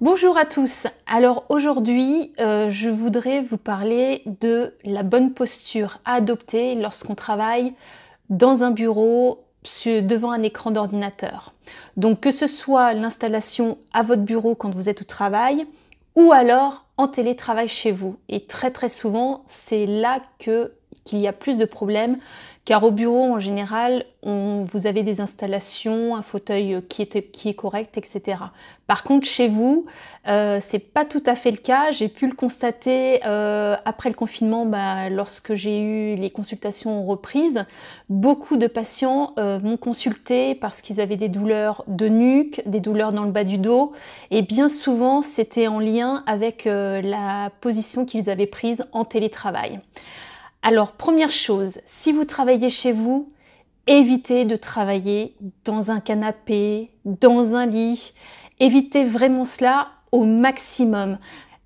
Bonjour à tous. Alors aujourd'hui, je voudrais vous parler de la bonne posture à adopter lorsqu'on travaille dans un bureau devant un écran d'ordinateur. Donc que ce soit l'installation à votre bureau quand vous êtes au travail ou alors en télétravail chez vous. Et très souvent, c'est là qu'il y a plus de problèmes, car au bureau en général, vous avez des installations, un fauteuil qui est correct, etc. Par contre, chez vous, c'est pas tout à fait le cas. J'ai pu le constater après le confinement, lorsque j'ai eu les consultations reprises. Beaucoup de patients m'ont consulté parce qu'ils avaient des douleurs de nuque, des douleurs dans le bas du dos, et bien souvent, c'était en lien avec la position qu'ils avaient prise en télétravail. Alors, première chose, si vous travaillez chez vous, évitez de travailler dans un canapé, dans un lit. Évitez vraiment cela au maximum.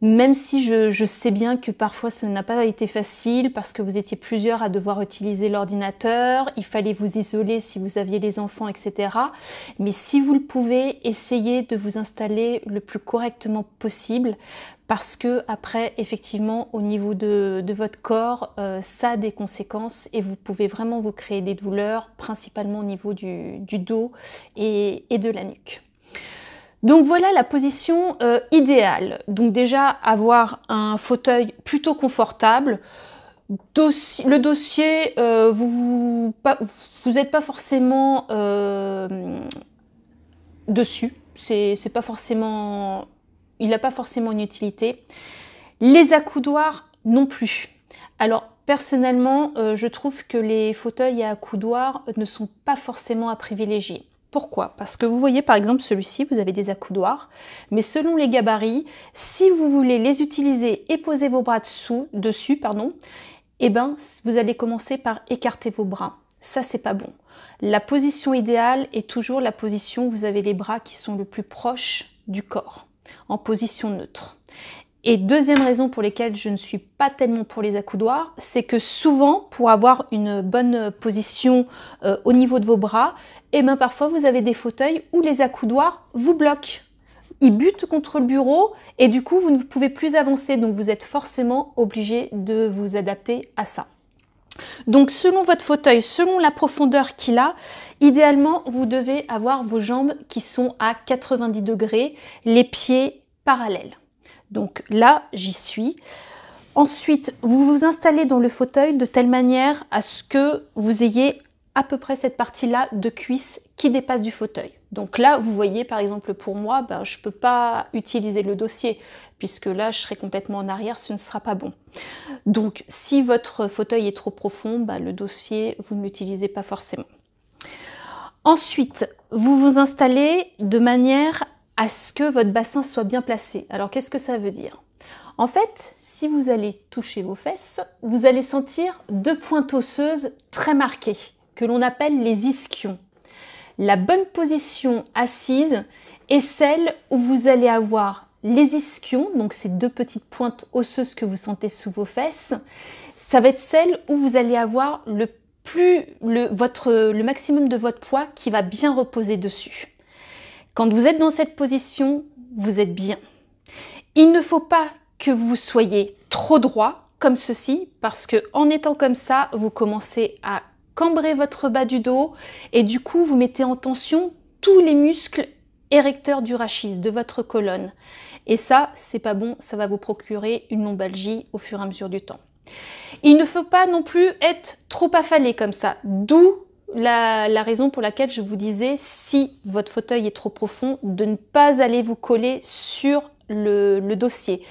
Même si je sais bien que parfois ça n'a pas été facile parce que vous étiez plusieurs à devoir utiliser l'ordinateur, il fallait vous isoler si vous aviez les enfants, etc. Mais si vous le pouvez, essayez de vous installer le plus correctement possible parce que après, effectivement, au niveau de votre corps, ça a des conséquences et vous pouvez vraiment vous créer des douleurs, principalement au niveau du dos et de la nuque. Donc voilà la position idéale. Donc déjà avoir un fauteuil plutôt confortable. Le dossier, vous n'êtes pas forcément dessus. C'est pas forcément, il n'a pas forcément une utilité. Les accoudoirs non plus. Alors personnellement, je trouve que les fauteuils à accoudoirs ne sont pas forcément à privilégier. Pourquoi? Parce que vous voyez par exemple celui-ci, vous avez des accoudoirs, mais selon les gabarits, si vous voulez les utiliser et poser vos bras dessus, vous allez commencer par écarter vos bras. Ça, c'est pas bon. La position idéale est toujours la position où vous avez les bras qui sont le plus proches du corps, en position neutre. Et deuxième raison pour laquelle je ne suis pas tellement pour les accoudoirs, c'est que souvent, pour avoir une bonne position au niveau de vos bras, parfois vous avez des fauteuils où les accoudoirs vous bloquent. Ils butent contre le bureau et du coup, vous ne pouvez plus avancer. Donc, vous êtes forcément obligé de vous adapter à ça. Donc, selon votre fauteuil, selon la profondeur qu'il a, idéalement, vous devez avoir vos jambes qui sont à 90 degrés, les pieds parallèles. Donc là, j'y suis. Ensuite, vous vous installez dans le fauteuil de telle manière à ce que vous ayez à peu près cette partie-là de cuisse qui dépasse du fauteuil. Donc là, vous voyez, par exemple, pour moi, je ne peux pas utiliser le dossier puisque là, je serai complètement en arrière, ce ne sera pas bon. Donc, si votre fauteuil est trop profond, le dossier, vous ne l'utilisez pas forcément. Ensuite, vous vous installez de manière à ce que votre bassin soit bien placé. Alors, qu'est-ce que ça veut dire? En fait, si vous allez toucher vos fesses, vous allez sentir deux pointes osseuses très marquées, que l'on appelle les ischions. La bonne position assise est celle où vous allez avoir les ischions, donc ces deux petites pointes osseuses que vous sentez sous vos fesses. Ça va être celle où vous allez avoir le maximum de votre poids qui va bien reposer dessus. Quand vous êtes dans cette position, vous êtes bien. Il ne faut pas que vous soyez trop droit comme ceci, parce que en étant comme ça, vous commencez à cambrer votre bas du dos et du coup, vous mettez en tension tous les muscles érecteurs du rachis, de votre colonne. Et ça, c'est pas bon, ça va vous procurer une lombalgie au fur et à mesure du temps. Il ne faut pas non plus être trop affalé comme ça, d'où la raison pour laquelle je vous disais, si votre fauteuil est trop profond, de ne pas aller vous coller sur le dossier.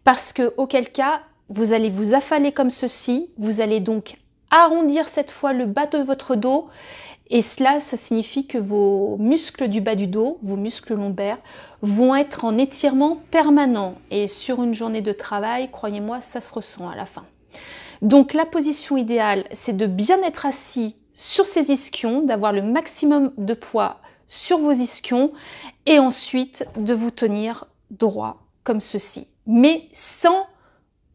Parce que, auquel cas, vous allez vous affaler comme ceci, vous allez donc arrondir cette fois le bas de votre dos, et cela, ça signifie que vos muscles du bas du dos, vos muscles lombaires, vont être en étirement permanent. Et sur une journée de travail, croyez-moi, ça se ressent à la fin. Donc la position idéale, c'est de bien être assis sur ces ischions, d'avoir le maximum de poids sur vos ischions et ensuite de vous tenir droit comme ceci. Mais sans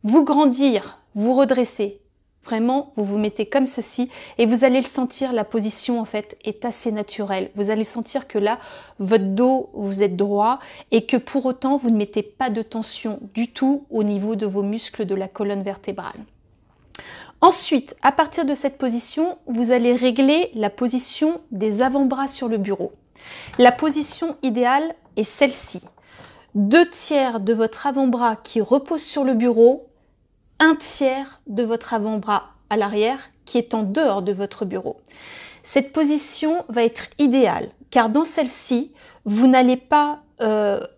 vous grandir, vous redresser. Vraiment, vous vous mettez comme ceci et vous allez le sentir, la position en fait est assez naturelle. Vous allez sentir que là, votre dos, vous êtes droit et que pour autant, vous ne mettez pas de tension du tout au niveau de vos muscles de la colonne vertébrale. Ensuite, à partir de cette position, vous allez régler la position des avant-bras sur le bureau. La position idéale est celle-ci. 2/3 de votre avant-bras qui repose sur le bureau, 1/3 de votre avant-bras à l'arrière qui est en dehors de votre bureau. Cette position va être idéale car dans celle-ci, vous n'allez pas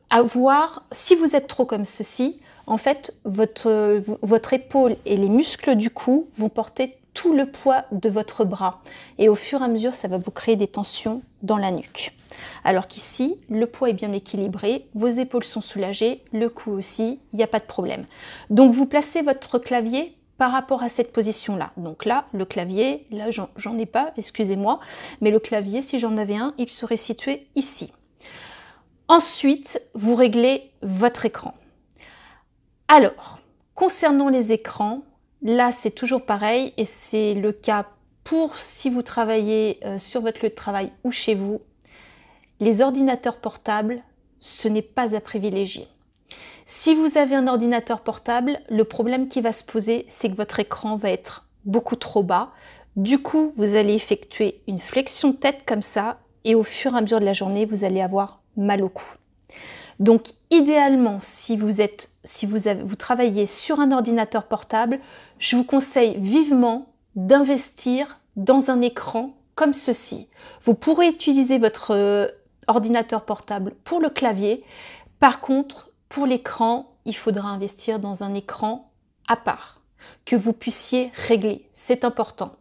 avoir, si vous êtes trop comme ceci, en fait, votre épaule et les muscles du cou vont porter tout le poids de votre bras. Et au fur et à mesure, ça va vous créer des tensions dans la nuque. Alors qu'ici, le poids est bien équilibré, vos épaules sont soulagées, le cou aussi, il n'y a pas de problème. Donc vous placez votre clavier par rapport à cette position-là. Donc là, le clavier, là j'en ai pas, excusez-moi, mais le clavier, si j'en avais un, il serait situé ici. Ensuite, vous réglez votre écran. Alors, concernant les écrans, là c'est toujours pareil et c'est le cas pour si vous travaillez sur votre lieu de travail ou chez vous. Les ordinateurs portables, ce n'est pas à privilégier. Si vous avez un ordinateur portable, le problème qui va se poser, c'est que votre écran va être beaucoup trop bas. Du coup, vous allez effectuer une flexion de tête comme ça et au fur et à mesure de la journée, vous allez avoir mal au cou. Donc, idéalement, si vous travaillez sur un ordinateur portable, je vous conseille vivement d'investir dans un écran comme ceci. Vous pourrez utiliser votre ordinateur portable pour le clavier. Par contre, pour l'écran, il faudra investir dans un écran à part, que vous puissiez régler. C'est important.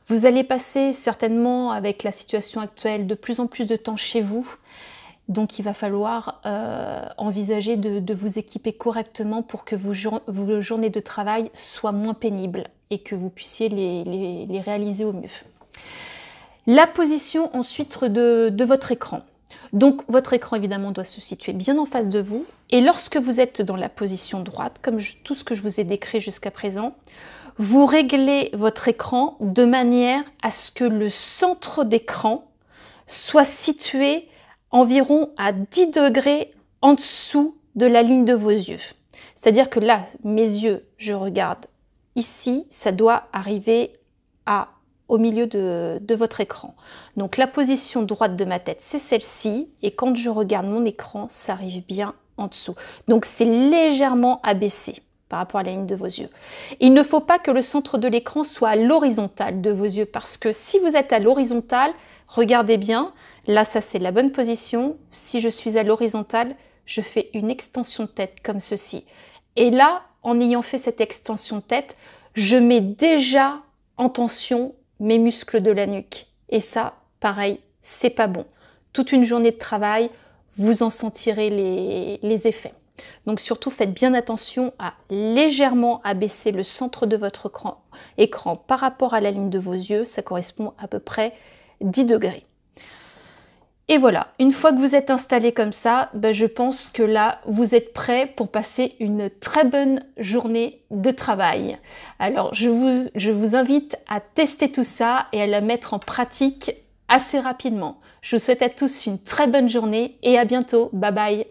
Vous allez passer certainement, avec la situation actuelle, de plus en plus de temps chez vous. Donc, il va falloir envisager de vous équiper correctement pour que vos journées de travail soient moins pénibles et que vous puissiez les réaliser au mieux. La position ensuite de votre écran. Donc, votre écran, évidemment, doit se situer bien en face de vous. Et lorsque vous êtes dans la position droite, comme tout ce que je vous ai décrit jusqu'à présent, vous réglez votre écran de manière à ce que le centre d'écran soit situé environ à 10 degrés en dessous de la ligne de vos yeux. C'est-à-dire que là, mes yeux, je regarde ici, ça doit arriver au milieu de votre écran. Donc la position droite de ma tête, c'est celle-ci. Et quand je regarde mon écran, ça arrive bien en dessous. Donc c'est légèrement abaissé par rapport à la ligne de vos yeux. Il ne faut pas que le centre de l'écran soit à l'horizontale de vos yeux parce que si vous êtes à l'horizontale, regardez bien, là ça c'est la bonne position. Si je suis à l'horizontale, je fais une extension de tête comme ceci. Et là, en ayant fait cette extension de tête, je mets déjà en tension mes muscles de la nuque. Et ça, pareil, c'est pas bon. Toute une journée de travail, vous en sentirez les effets. Donc surtout, faites bien attention à légèrement abaisser le centre de votre écran par rapport à la ligne de vos yeux. Ça correspond à peu près 10 degrés. Et voilà, une fois que vous êtes installé comme ça, je pense que là, vous êtes prêt pour passer une très bonne journée de travail. Alors, je vous invite à tester tout ça et à la mettre en pratique assez rapidement. Je vous souhaite à tous une très bonne journée et à bientôt. Bye bye.